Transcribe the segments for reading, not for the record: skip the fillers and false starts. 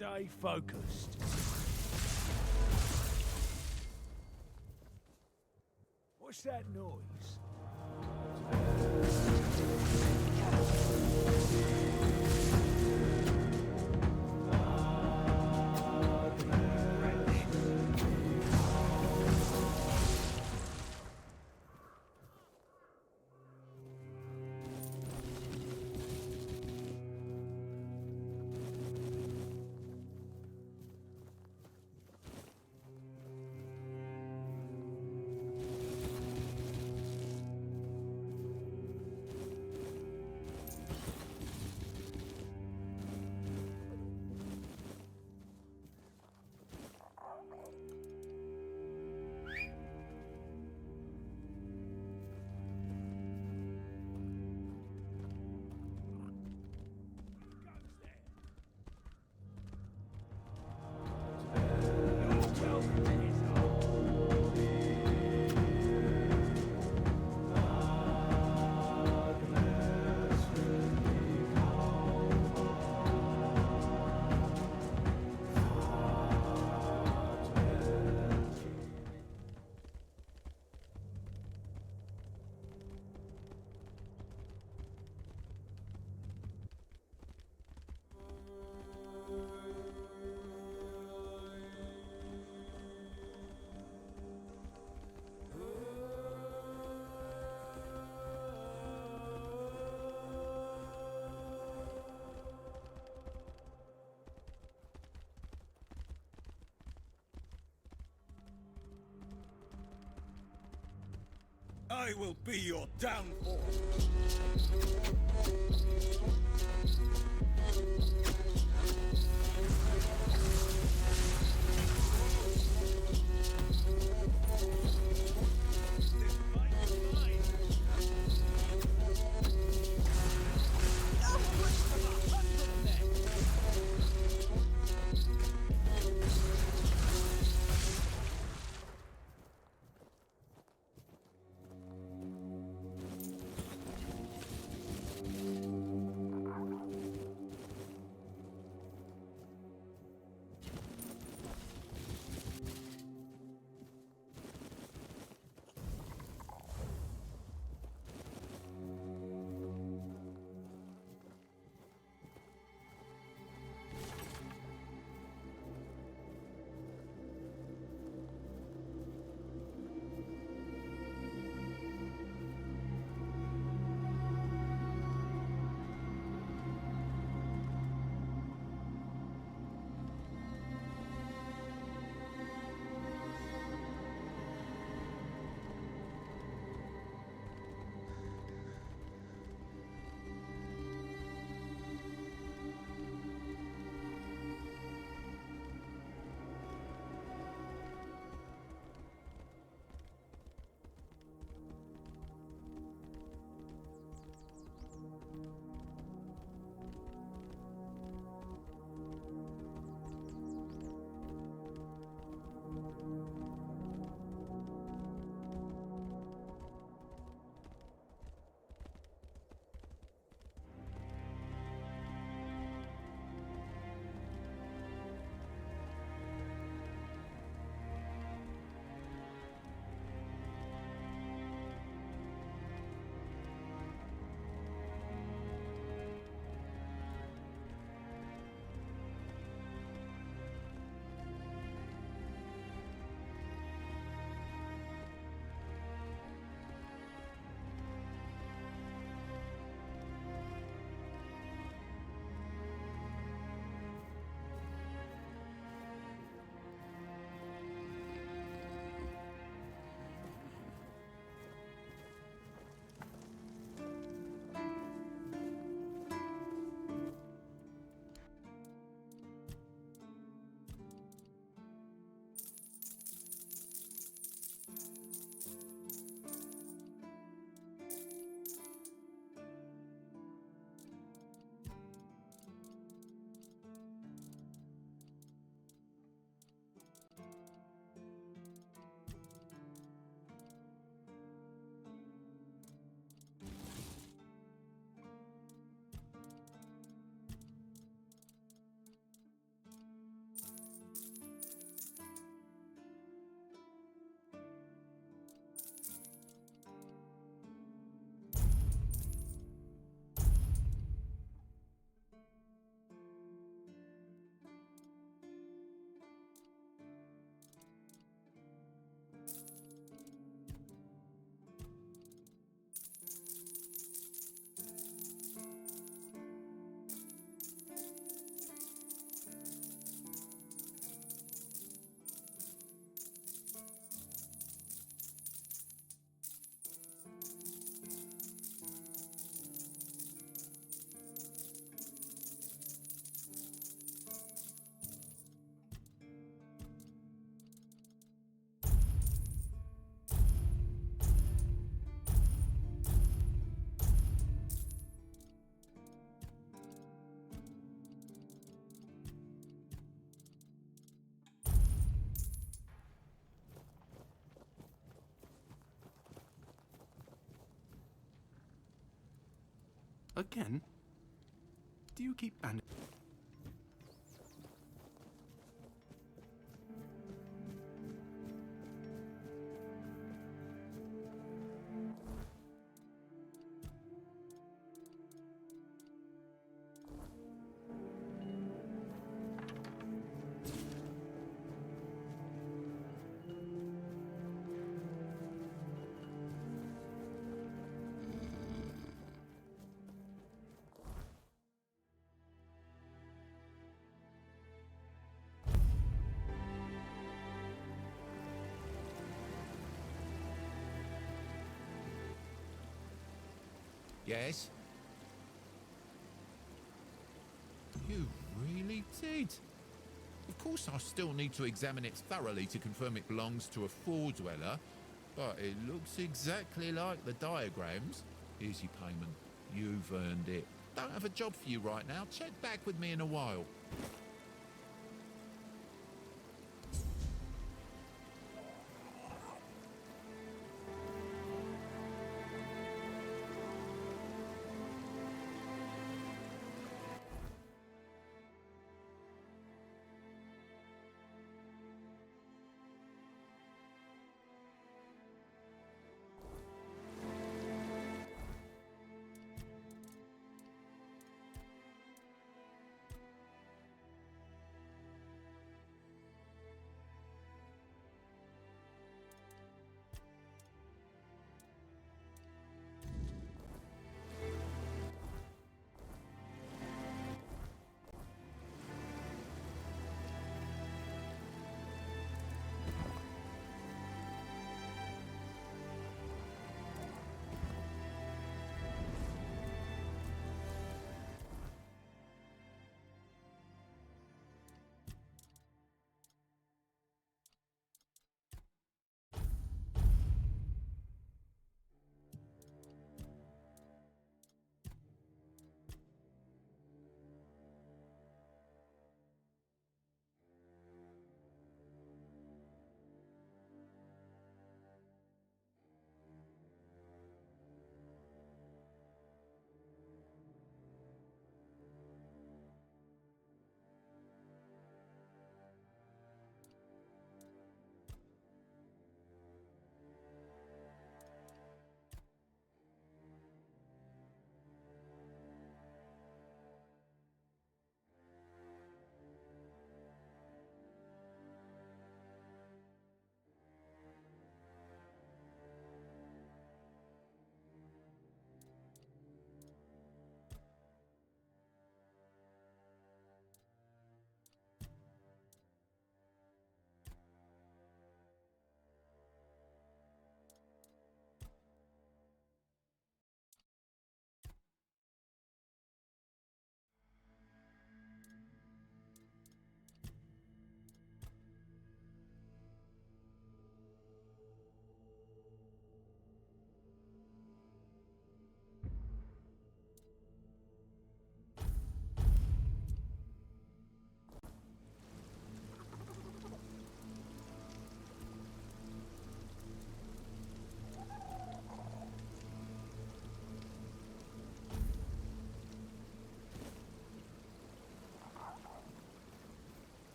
Stay focused. What's that noise? I will be your downfall. Again? Do you keep banning? Yes? You really did. Of course, I still need to examine it thoroughly to confirm it belongs to a floor dweller, but it looks exactly like the diagrams. Here's your payment. You've earned it. Don't have a job for you right now. Check back with me in a while.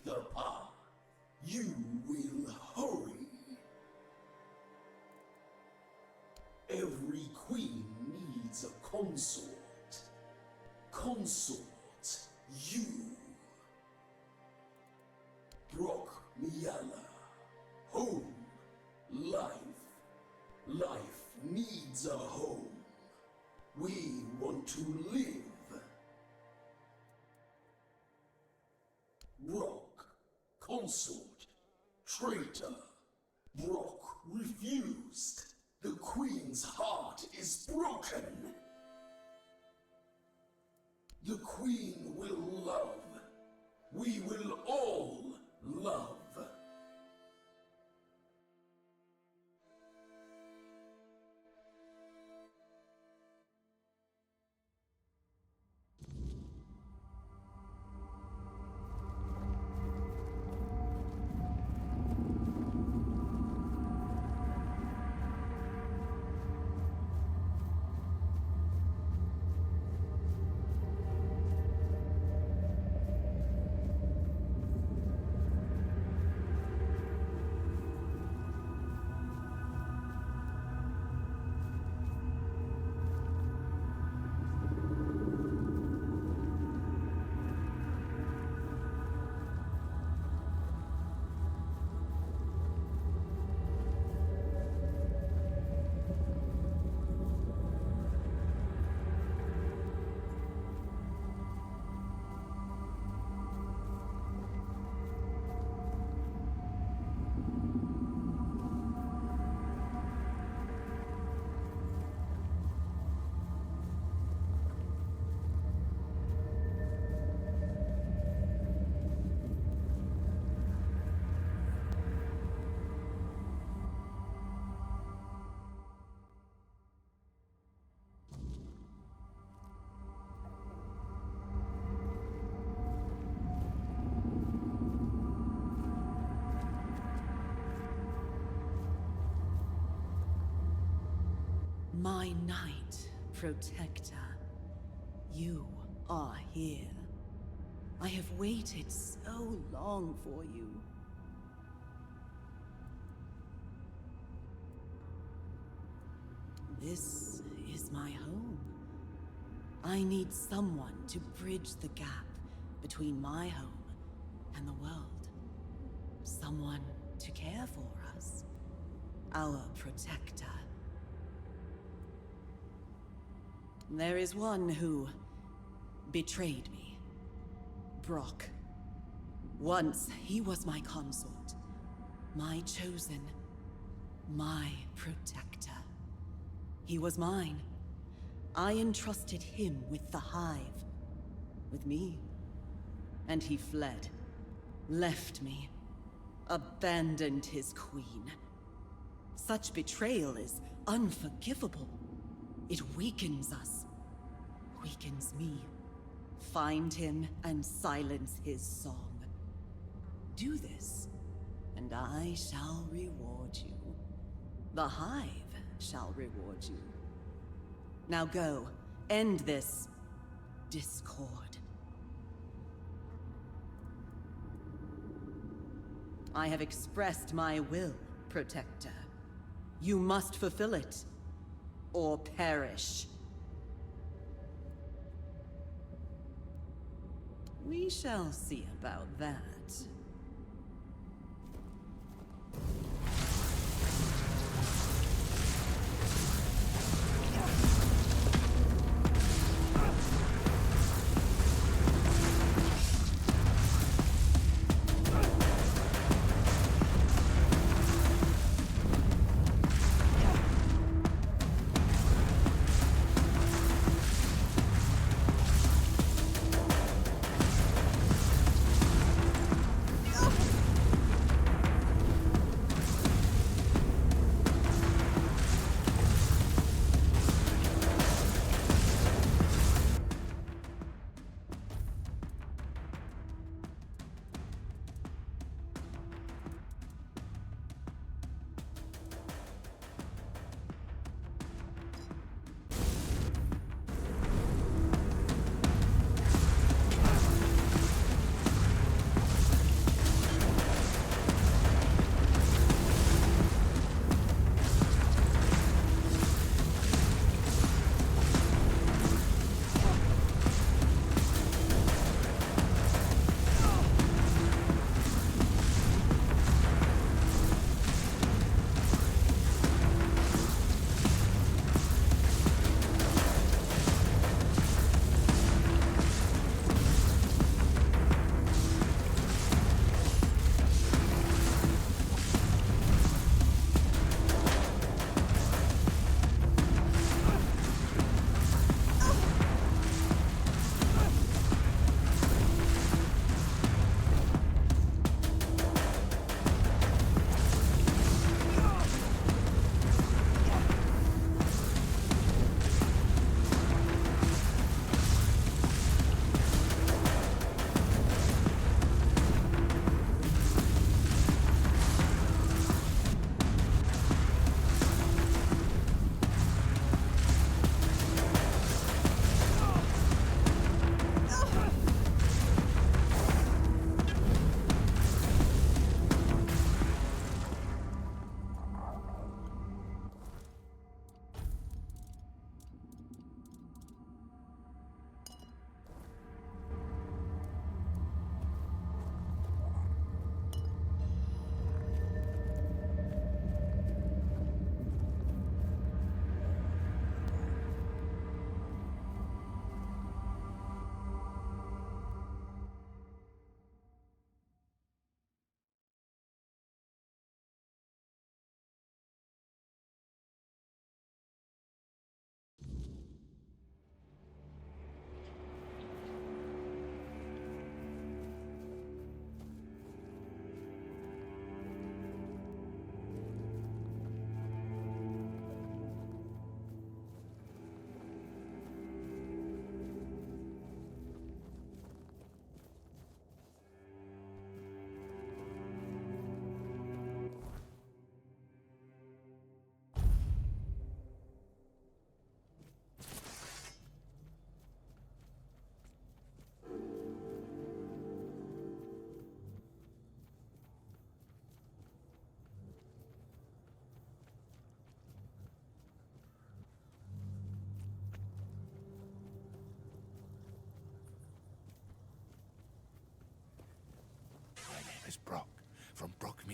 the path. You will hurry. Every queen needs a consort. Consort you. Brock Miala. Home. Life. Life needs a home. We want to live. Brock. Consort. Traitor. Brock refused. The Queen's heart is broken. The Queen will love. We will all love. My Knight Protector, you are here. I have waited so long for you. This is my home. I need someone to bridge the gap between my home and the world. Someone to care for us. Our protector. There is one who betrayed me. Brock. Once he was my consort, my chosen, my protector. He was mine. I entrusted him with the Hive, with me. And he fled, left me, abandoned his queen. Such betrayal is unforgivable. It weakens us, weakens me. Find him and silence his song. Do this, and I shall reward you. The Hive shall reward you. Now go, end this discord. I have expressed my will, Protector. You must fulfill it, or perish. We shall see about that.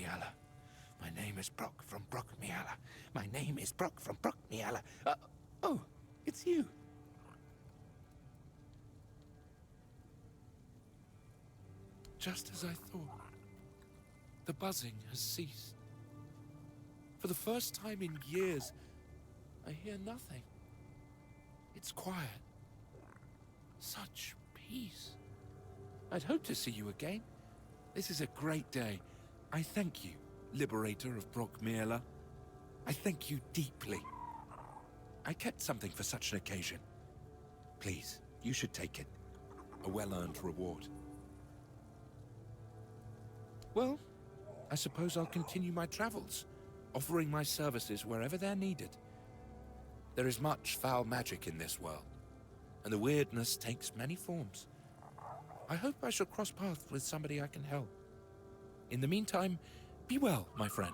Miala. My name is Brock from Brock Miala. My name is Brock from Brock Miala. Oh, it's you. Just as I thought. The buzzing has ceased. For the first time in years, I hear nothing. It's quiet. Such peace. I'd hoped to see you again. This is a great day. I thank you, liberator of Brockmere. I thank you deeply. I kept something for such an occasion. Please, you should take it. A well-earned reward. Well, I suppose I'll continue my travels, offering my services wherever they're needed. There is much foul magic in this world, and the weirdness takes many forms. I hope I shall cross paths with somebody I can help. In the meantime, be well, my friend.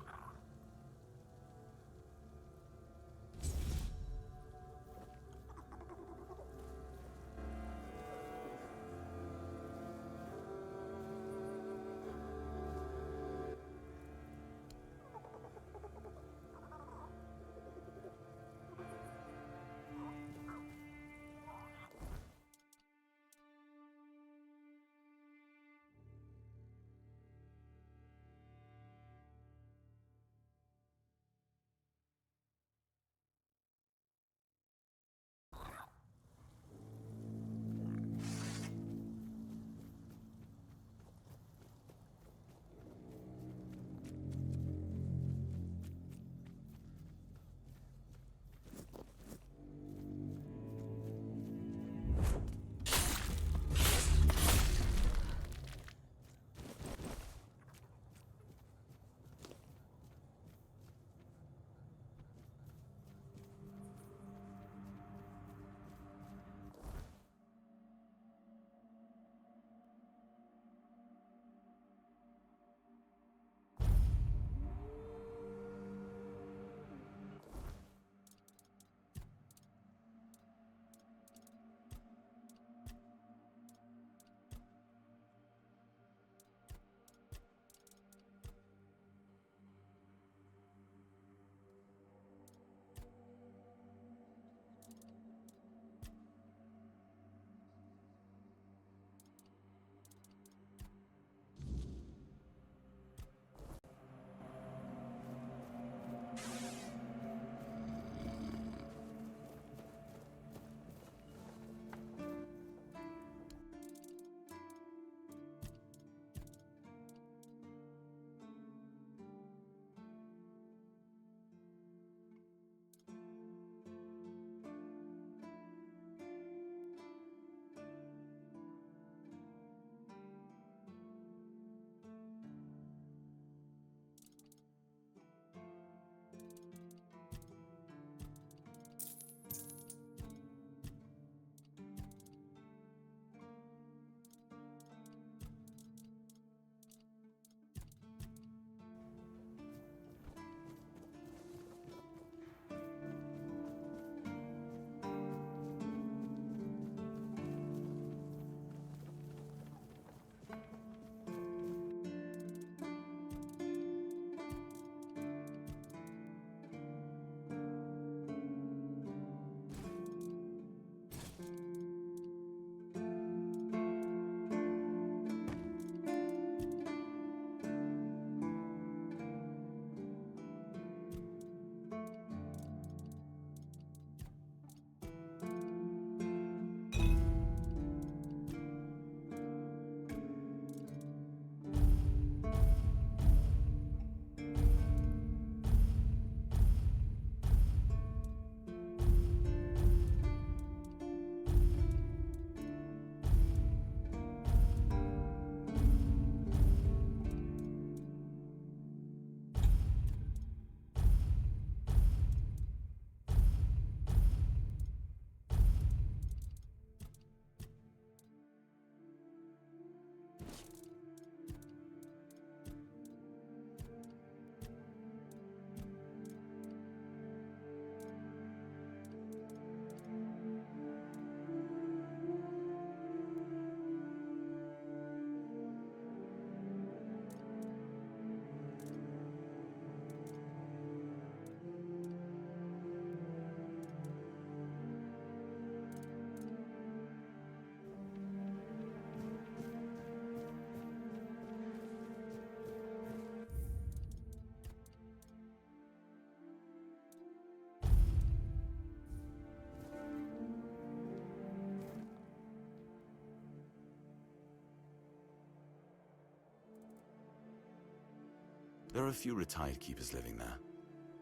There are a few retired keepers living there.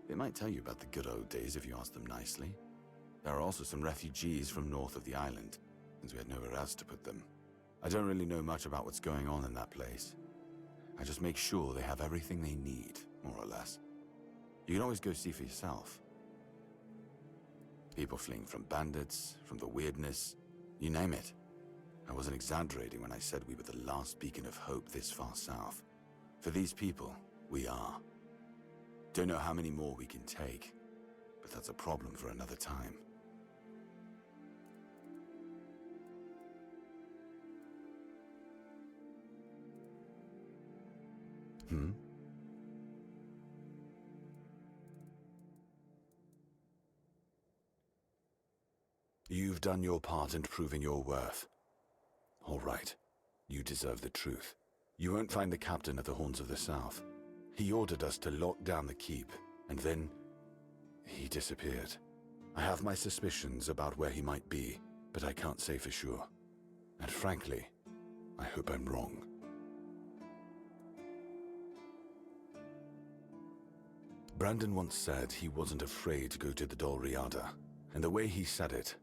They might tell you about the good old days if you ask them nicely. There are also some refugees from north of the island, since we had nowhere else to put them. I don't really know much about what's going on in that place. I just make sure they have everything they need, more or less. You can always go see for yourself. People fleeing from bandits, from the weirdness, you name it. I wasn't exaggerating when I said we were the last beacon of hope this far south. For these people, we are. Don't know how many more we can take, but that's a problem for another time. You've done your part in proving your worth. All right, you deserve the truth. You won't find the captain at the Horns of the South. He ordered us to lock down the keep, and then he disappeared. I have my suspicions about where he might be, but I can't say for sure. And frankly, I hope I'm wrong. Brandon once said he wasn't afraid to go to the Dol Riada, and the way he said it,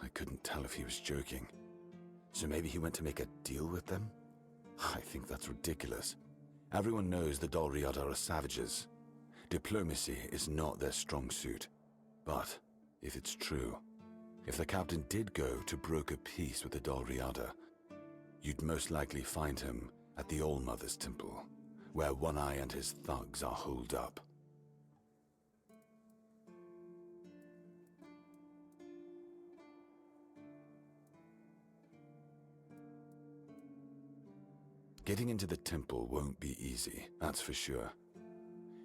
I couldn't tell if he was joking. So maybe he went to make a deal with them? I think that's ridiculous. Everyone knows the Dol Riada are savages. Diplomacy is not their strong suit. But if it's true, if the captain did go to broker peace with the Dol Riada, you'd most likely find him at the All-Mother's Temple, where One Eye and his thugs are holed up. Getting into the temple won't be easy, that's for sure.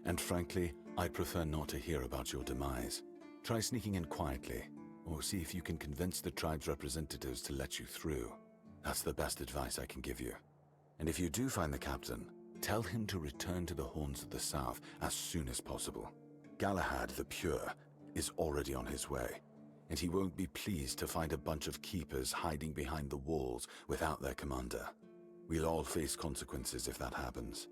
And frankly, I'd prefer not to hear about your demise. Try sneaking in quietly, or see if you can convince the tribe's representatives to let you through. That's the best advice I can give you. And if you do find the captain, tell him to return to the Horns of the South as soon as possible. Galahad the Pure is already on his way, and he won't be pleased to find a bunch of keepers hiding behind the walls without their commander. We'll all face consequences if that happens.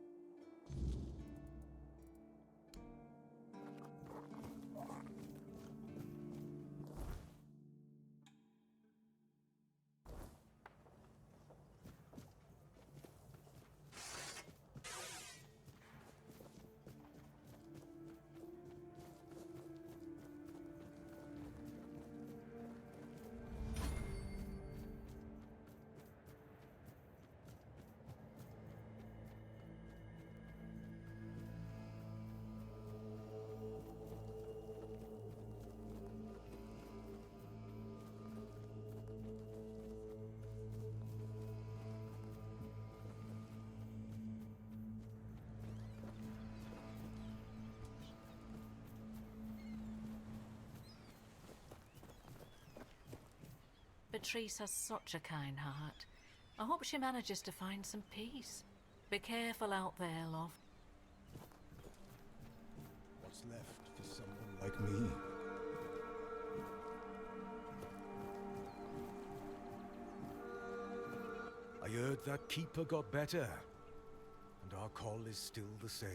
Patrice has such a kind heart. I hope she manages to find some peace. Be careful out there, love. What's left for someone like me? I heard that Keeper got better, and our call is still the same.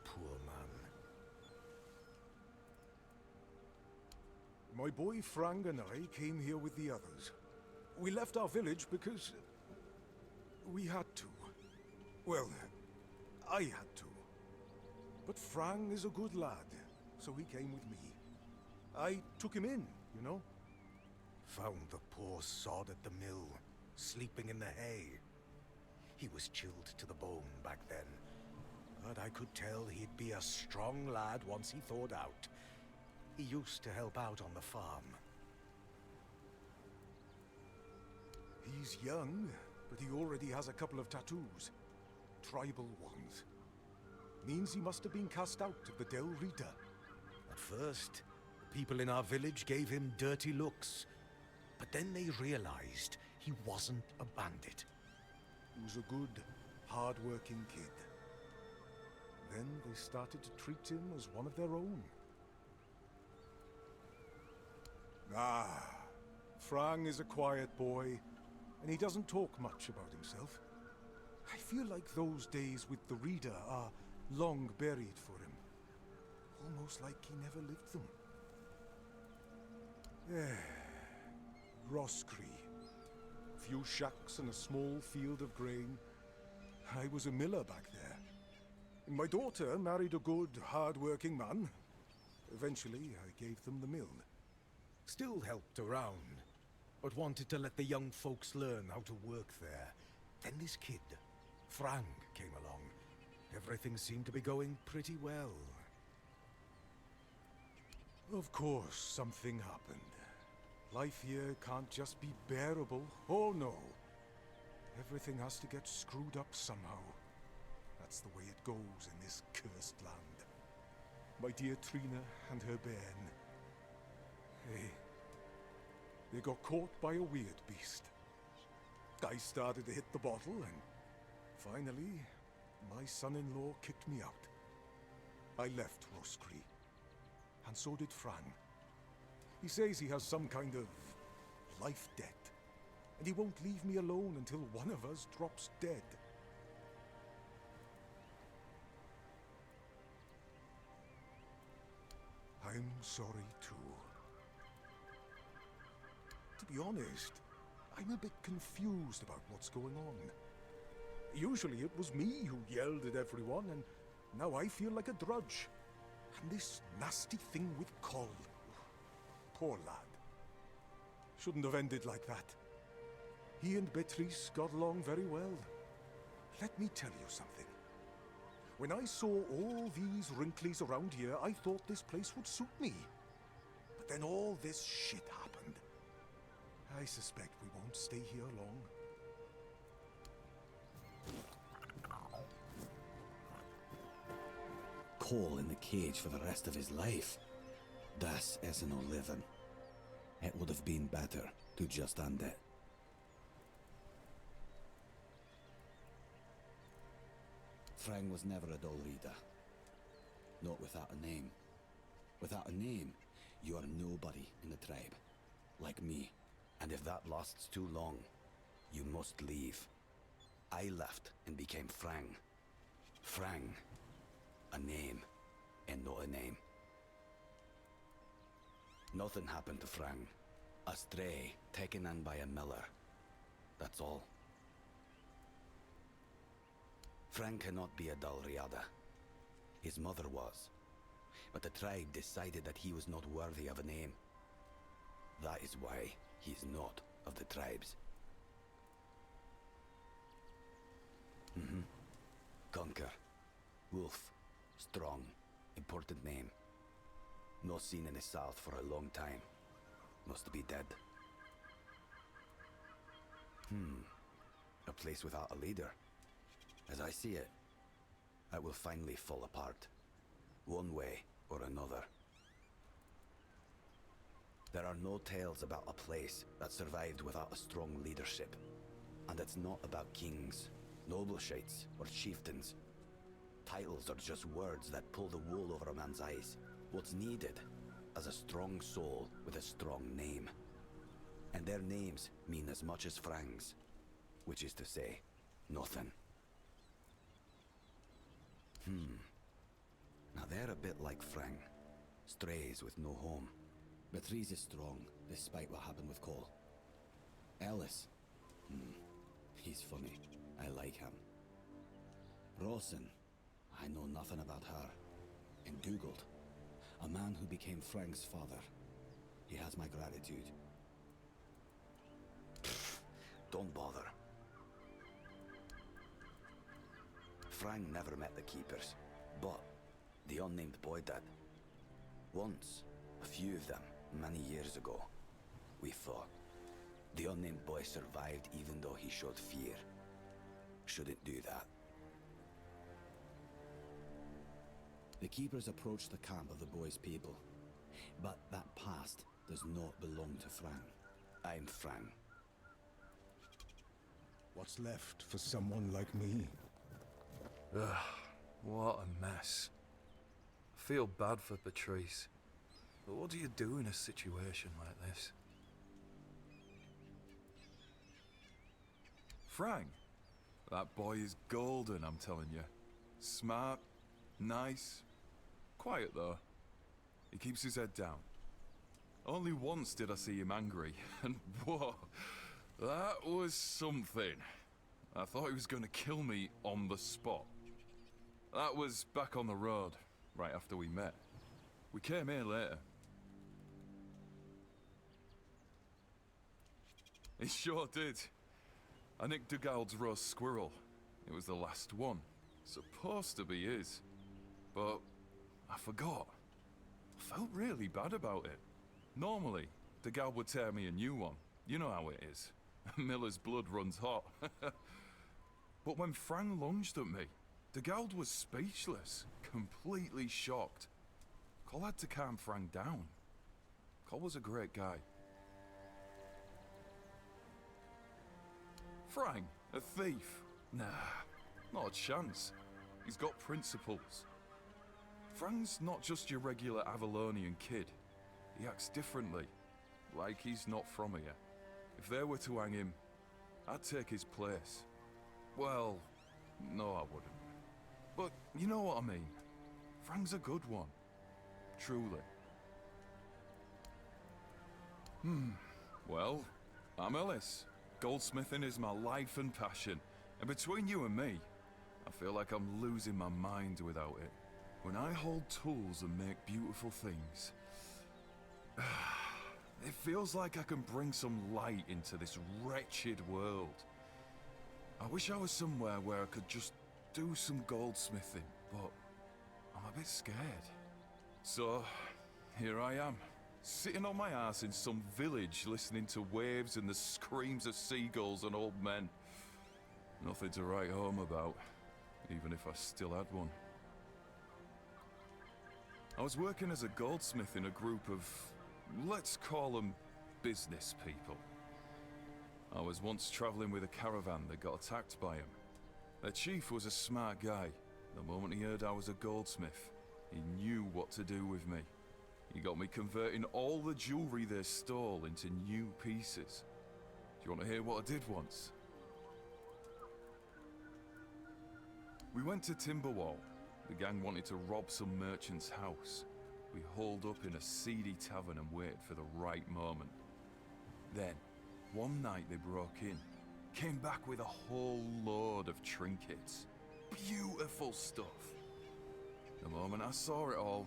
Poor man. My boy Frang and I came here with the others. We left our village because we had to. Well, I had to. But Frang is a good lad, so he came with me. I took him in, you know. Found the poor sod at the mill, sleeping in the hay. He was chilled to the bone back then, but I could tell he'd be a strong lad once he thawed out. He used to help out on the farm. He's young, but he already has a couple of tattoos. Tribal ones. Means he must have been cast out of the Del Rita. At first, people in our village gave him dirty looks. But then they realized he wasn't a bandit. He was a good, hard-working kid. Then they started to treat him as one of their own. Frang is a quiet boy, and he doesn't talk much about himself. I feel like those days with the Reader are long buried for him. Almost like he never lived them. Roscree. Few shacks and a small field of grain. I was a miller back there. My daughter married a good, hard-working man. Eventually, I gave them the mill. Still helped around, but wanted to let the young folks learn how to work there. Then this kid, Frank, came along. Everything seemed to be going pretty well. Of course, something happened. Life here can't just be bearable. Oh no. Everything has to get screwed up somehow. That's the way it goes in this cursed land. My dear Trina and her bairn. They got caught by a weird beast. I started to hit the bottle and finally, my son-in-law kicked me out. I left Roscree. And so did Fran. He says he has some kind of life debt, and he won't leave me alone until one of us drops dead. I'm sorry too. To be honest, I'm a bit confused about what's going on. Usually it was me who yelled at everyone, and now I feel like a drudge. And this nasty thing with Col. Poor lad. Shouldn't have ended like that. He and Beatrice got along very well. Let me tell you something. When I saw all these wrinklies around here, I thought this place would suit me. But then all this shit happened. I suspect we won't stay here long. Cole in the cage for the rest of his life. Das isn't no living. It would have been better to just end it. Frang was never a dull reader. Not without a name. Without a name, you are nobody in the tribe. Like me. And if that lasts too long, you must leave. I left and became Frang. Frang. A name, and not a name. Nothing happened to Frang. A stray, taken in by a miller. That's all. Frang cannot be a dull riada. His mother was. But the tribe decided that he was not worthy of a name. That is why he's not of the tribes. Conquer. Wolf. Strong. Important name. Not seen in the south for a long time. Must be dead. A place without a leader. As I see it, it will finally fall apart. One way or another. There are no tales about a place that survived without a strong leadership. And it's not about kings, nobleshites, or chieftains. Titles are just words that pull the wool over a man's eyes. What's needed is a strong soul with a strong name. And their names mean as much as Frang's, which is to say, nothing. Now they're a bit like Frang. Strays with no home. Beatrice is strong, despite what happened with Cole. Ellis? He's funny. I like him. Rawson? I know nothing about her. And Dugald? A man who became Frank's father. He has my gratitude. Don't bother. Frank never met the Keepers, but the unnamed boy did. Once, a few of them, many years ago, we fought. The unnamed boy survived even though he showed fear. Shouldn't do that. The Keepers approached the camp of the boy's people, but that past does not belong to Fran. I'm Fran. What's left for someone like me? Ugh, what a mess. I feel bad for Patrice. But what do you do in a situation like this? Frank, That boy is golden, I'm telling you. Smart, nice, quiet though. He keeps his head down. Only once did I see him angry, and whoa, that was something. I thought he was going to kill me on the spot. That was back on the road, right after we met. We came here later. He sure did. I nicked Dugald's roast squirrel. It was the last one. Supposed to be his. But I forgot. I felt really bad about it. Normally, Dugald would tear me a new one. You know how it is. Miller's blood runs hot. But when Frank lunged at me, Dugald was speechless, completely shocked. Cole had to calm Frank down. Cole was a great guy. Frank, a thief? Nah, not a chance. He's got principles. Frank's not just your regular Avalonian kid. He acts differently, like he's not from here. If they were to hang him, I'd take his place. Well, no I wouldn't. But you know what I mean. Frank's a good one. Truly. Well, I'm Ellis. Goldsmithing is my life and passion. And between you and me, I feel like I'm losing my mind without it. When I hold tools and make beautiful things, it feels like I can bring some light into this wretched world. I wish I was somewhere where I could just do some goldsmithing, but I'm a bit scared. So, here I am, sitting on my ass in some village listening to waves and the screams of seagulls and old men. Nothing to write home about, even if I still had one. I was working as a goldsmith in a group of, let's call them, business people. I was once traveling with a caravan that got attacked by him. Their chief was a smart guy. The moment he heard I was a goldsmith, he knew what to do with me. He got me converting all the jewelry they stole into new pieces. Do you want to hear what I did once? We went to Timberwall. The gang wanted to rob some merchant's house. We holed up in a seedy tavern and waited for the right moment. Then, one night they broke in, came back with a whole load of trinkets. Beautiful stuff. The moment I saw it all,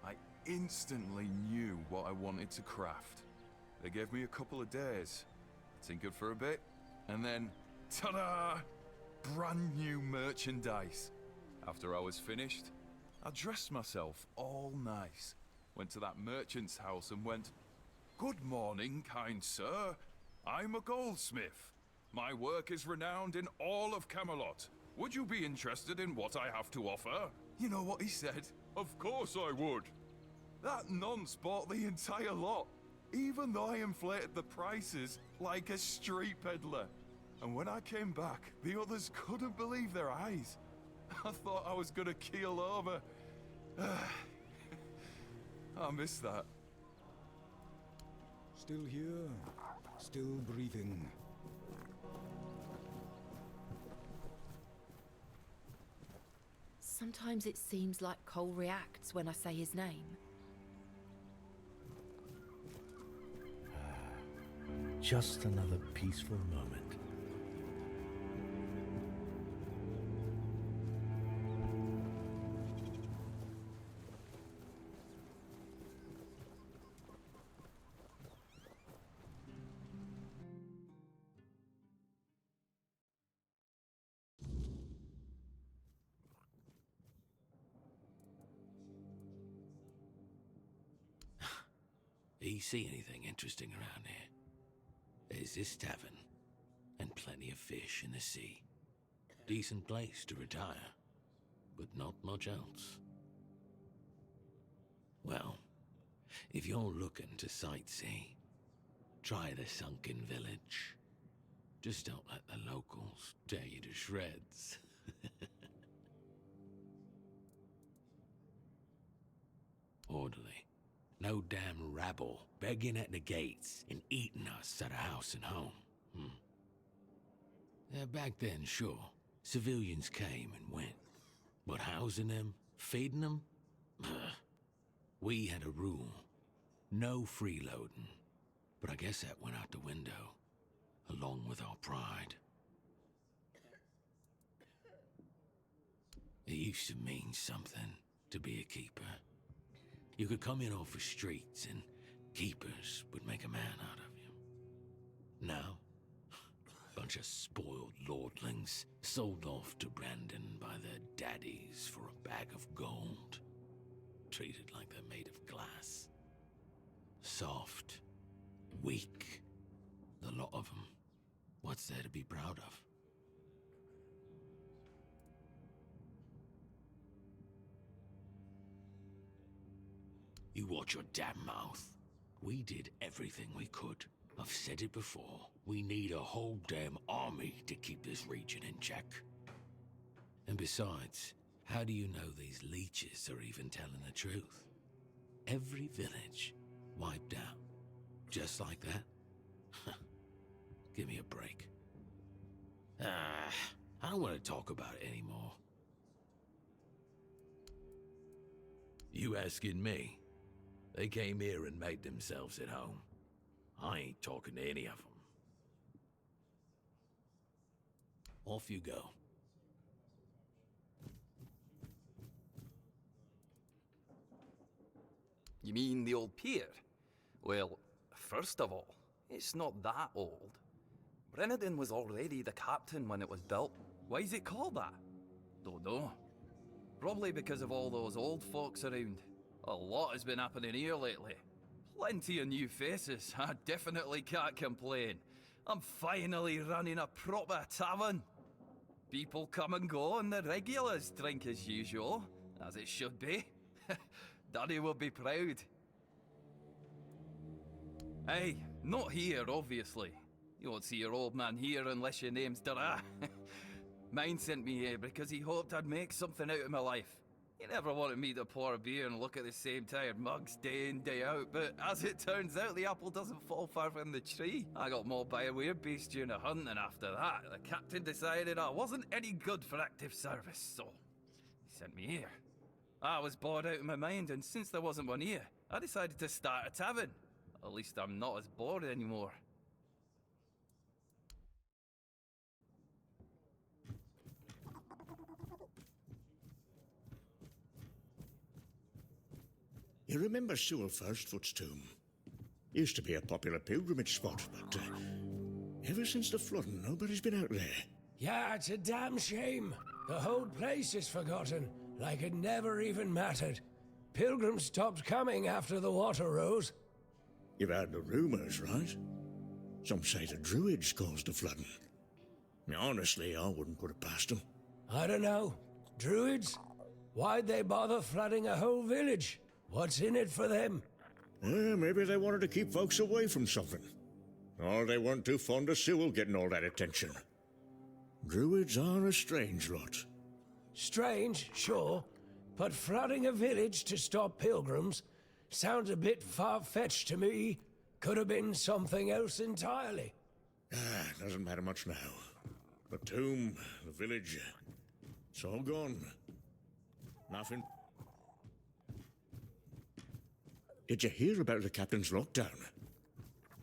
I instantly knew what I wanted to craft. They gave me a couple of days, tinkered for a bit, and then, ta-da! Brand new merchandise. After I was finished, I dressed myself all nice, went to that merchant's house and went, "Good morning, kind sir. I'm a goldsmith. My work is renowned in all of Camelot. Would you be interested in what I have to offer?" You know what he said? "Of course I would." That nonce bought the entire lot, even though I inflated the prices like a street peddler. And when I came back, the others couldn't believe their eyes. I thought I was gonna keel over. I miss that. Still here, still breathing. Sometimes it seems like Cole reacts when I say his name. Just another peaceful moment. You see anything interesting around here? There's this tavern, and plenty of fish in the sea. Decent place to retire, but not much else. Well, if you're looking to sightsee, try the sunken village. Just don't let the locals tear you to shreds. Orderly. No damn rabble begging at the gates and eating us at a house and home. Back then, sure, civilians came and went. But housing them, feeding them? We had a rule. No freeloading. But I guess that went out the window, along with our pride. It used to mean something to be a keeper. You could come in off the streets and keepers would make a man out of you. Now, bunch of spoiled lordlings sold off to Brandon by their daddies for a bag of gold. Treated like they're made of glass. Soft, weak, the lot of them. What's there to be proud of? You watch your damn mouth. We did everything we could. I've said it before. We need a whole damn army to keep this region in check. And besides, how do you know these leeches are even telling the truth? Every village wiped out. Just like that? Give me a break. I don't want to talk about it anymore. You asking me? They came here and made themselves at home. I ain't talking to any of them. Off you go. You mean the old pier? Well, first of all, it's not that old. Brennan was already the captain when it was built. Why is it called that? Don't know. Probably because of all those old folks around. A lot has been happening here lately. Plenty of new faces. I definitely can't complain. I'm finally running a proper tavern. People come and go and the regulars drink as usual, as it should be. Daddy will be proud. Hey, not here, obviously. You won't see your old man here unless your name's Dara. Mine sent me here because he hoped I'd make something out of my life. He never wanted me to pour a beer and look at the same tired mugs day in, day out, but as it turns out, the apple doesn't fall far from the tree. I got mauled by a werebeast during a hunt, and after that, the captain decided I wasn't any good for active service, so he sent me here. I was bored out of my mind, and since there wasn't one here, I decided to start a tavern. At least I'm not as bored anymore. You remember Sewell Firstfoot's tomb? Used to be a popular pilgrimage spot, but ever since the flooding, nobody's been out there. Yeah, it's a damn shame. The whole place is forgotten, like it never even mattered. Pilgrims stopped coming after the water rose. You've heard the rumors, right? Some say the Druids caused the flooding. Honestly, I wouldn't put it past them. I don't know. Druids? Why'd they bother flooding a whole village? What's in it for them? Maybe they wanted to keep folks away from something. Or they weren't too fond of Sewell getting all that attention. Druids are a strange lot. Strange, sure. But flooding a village to stop pilgrims sounds a bit far-fetched to me. Could have been something else entirely. Doesn't matter much now. The tomb, the village, it's all gone. Nothing. Did you hear about the captain's lockdown?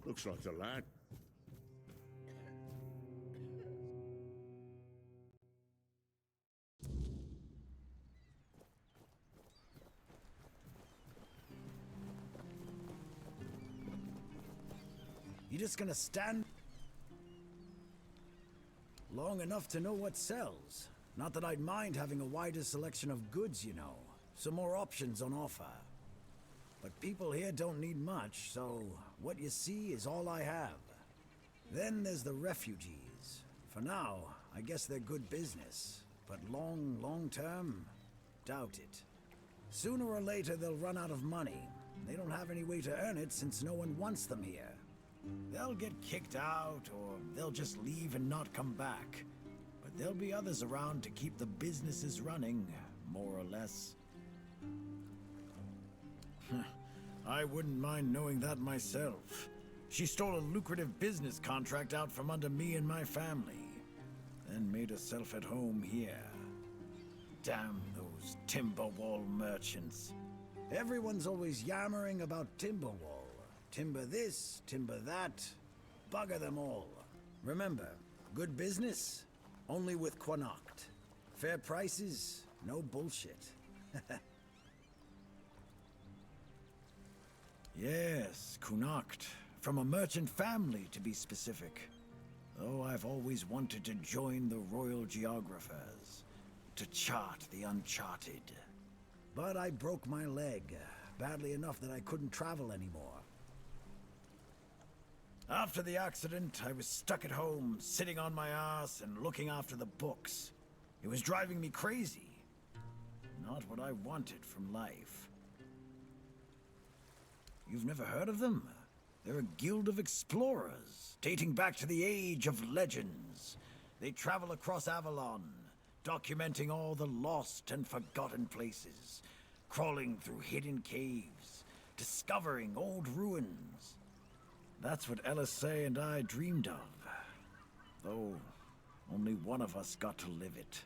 Looks like the lad. You just gonna stand long enough to know what sells? Not that I'd mind having a wider selection of goods, you know. Some more options on offer. But people here don't need much, so what you see is all I have. Then there's the refugees. For now, I guess they're good business. But long term, doubt it. Sooner or later they'll run out of money. They don't have any way to earn it since no one wants them here. They'll get kicked out, or they'll just leave and not come back. But there'll be others around to keep the businesses running, more or less. I wouldn't mind knowing that myself. She stole a lucrative business contract out from under me and my family. then made herself at home here. Damn those Timberwall merchants. Everyone's always yammering about Timberwall. Timber this, timber that. Bugger them all. Remember, good business, only with Connacht. Fair prices, no bullshit. Yes, Connacht. From a merchant family, to be specific. Though I've always wanted to join the Royal Geographers. To chart the uncharted. But I broke my leg, badly enough that I couldn't travel anymore. After the accident, I was stuck at home, sitting on my ass and looking after the books. It was driving me crazy. Not what I wanted from life. You've never heard of them? They're a guild of explorers, dating back to the Age of Legends. They travel across Avalon, documenting all the lost and forgotten places, crawling through hidden caves, discovering old ruins. That's what LSA and I dreamed of, though only one of us got to live it.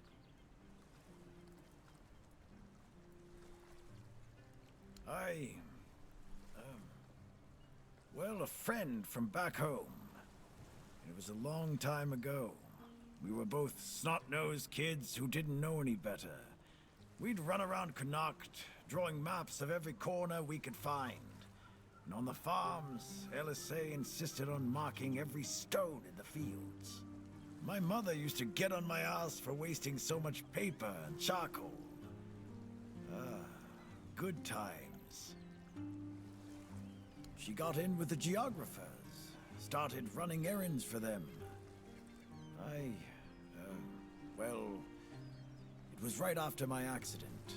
Well, a friend from back home. It was a long time ago. We were both snot-nosed kids who didn't know any better. We'd run around Connacht, drawing maps of every corner we could find. And on the farms, LSA insisted on marking every stone in the fields. My mother used to get on my ass for wasting so much paper and charcoal. Good times. She got in with the geographers, started running errands for them. Well, it was right after my accident.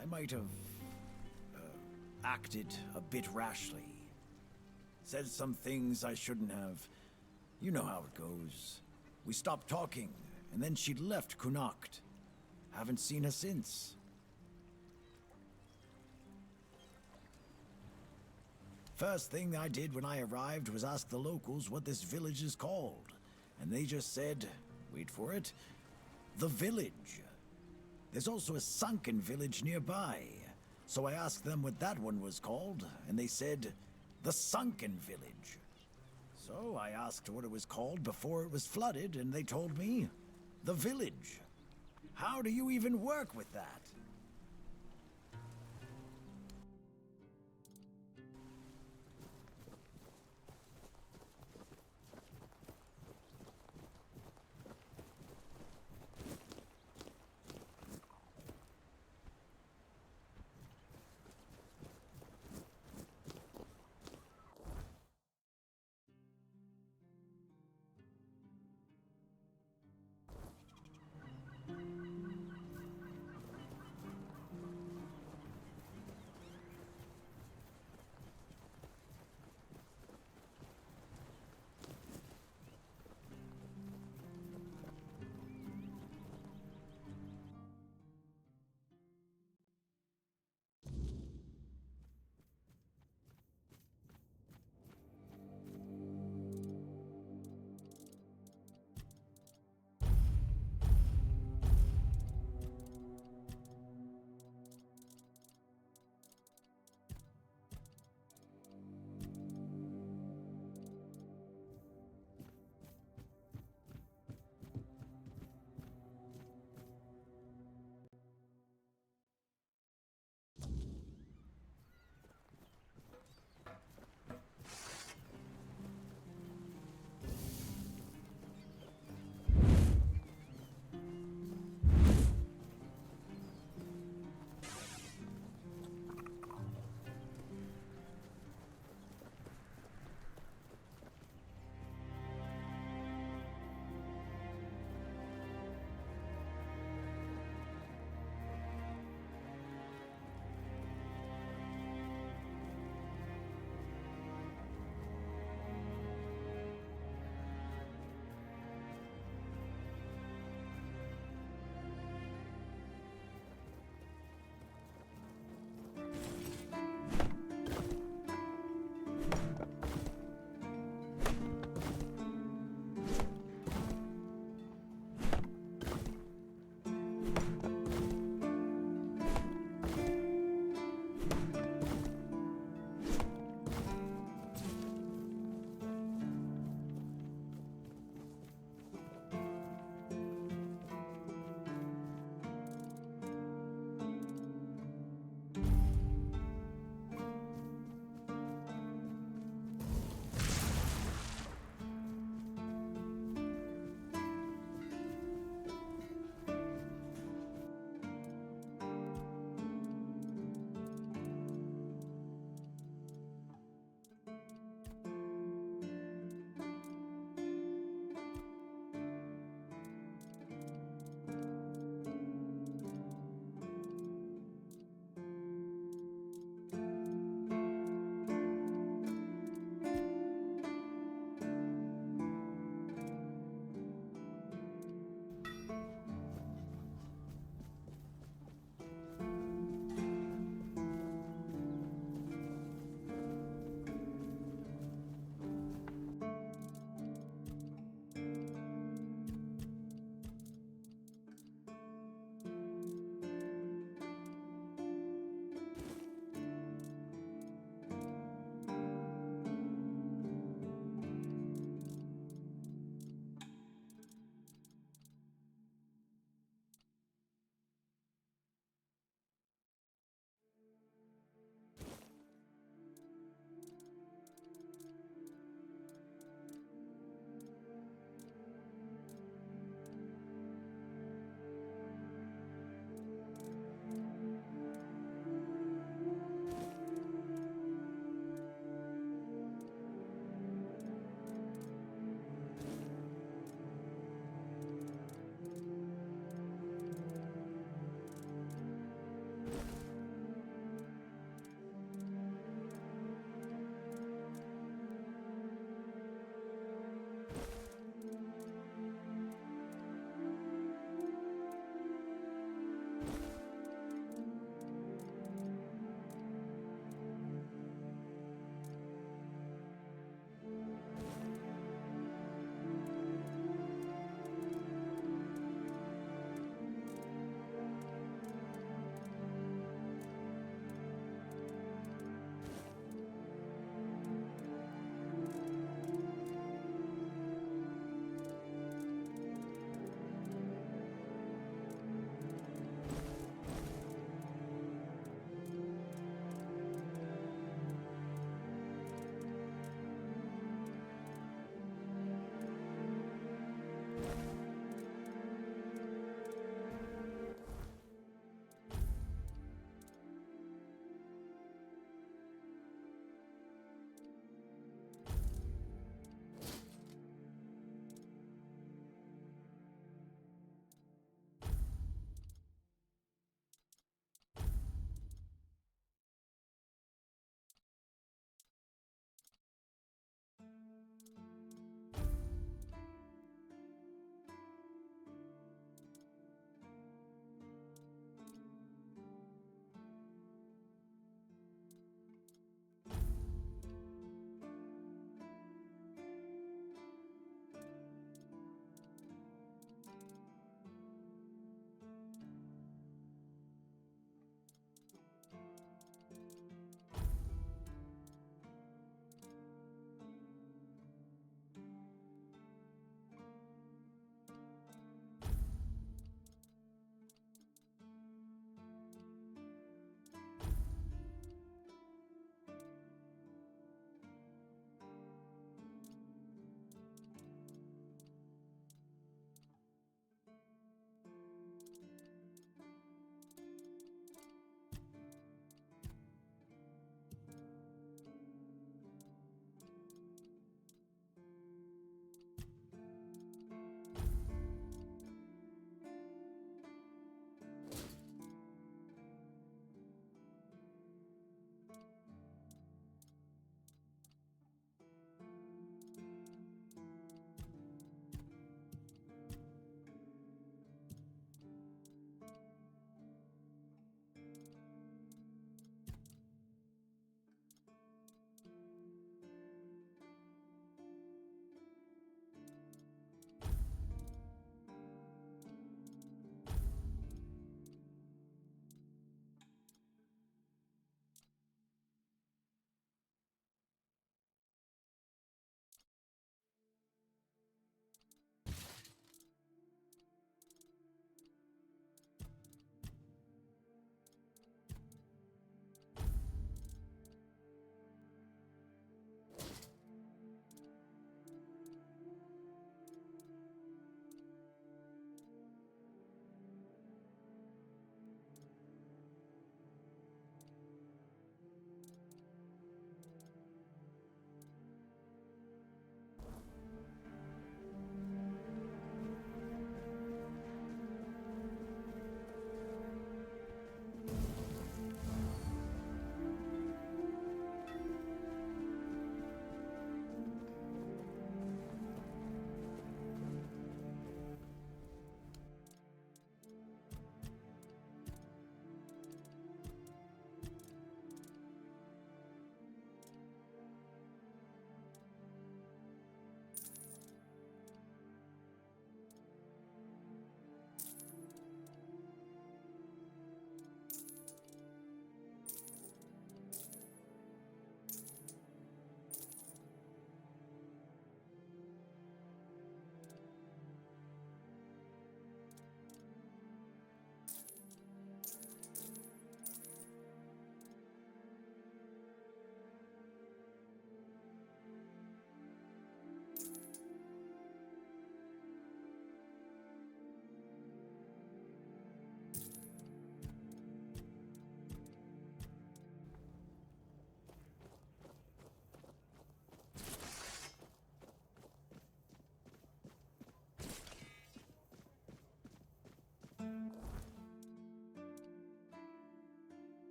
I might have acted a bit rashly. Said some things I shouldn't have. You know how it goes. We stopped talking, and then she left Connacht. Haven't seen her since. First thing I did when I arrived was ask the locals what this village is called. And they just said, wait for it, the village. There's also a sunken village nearby. So I asked them what that one was called, and they said, the Sunken Village. So I asked what it was called before it was flooded, and they told me, the village. How do you even work with that?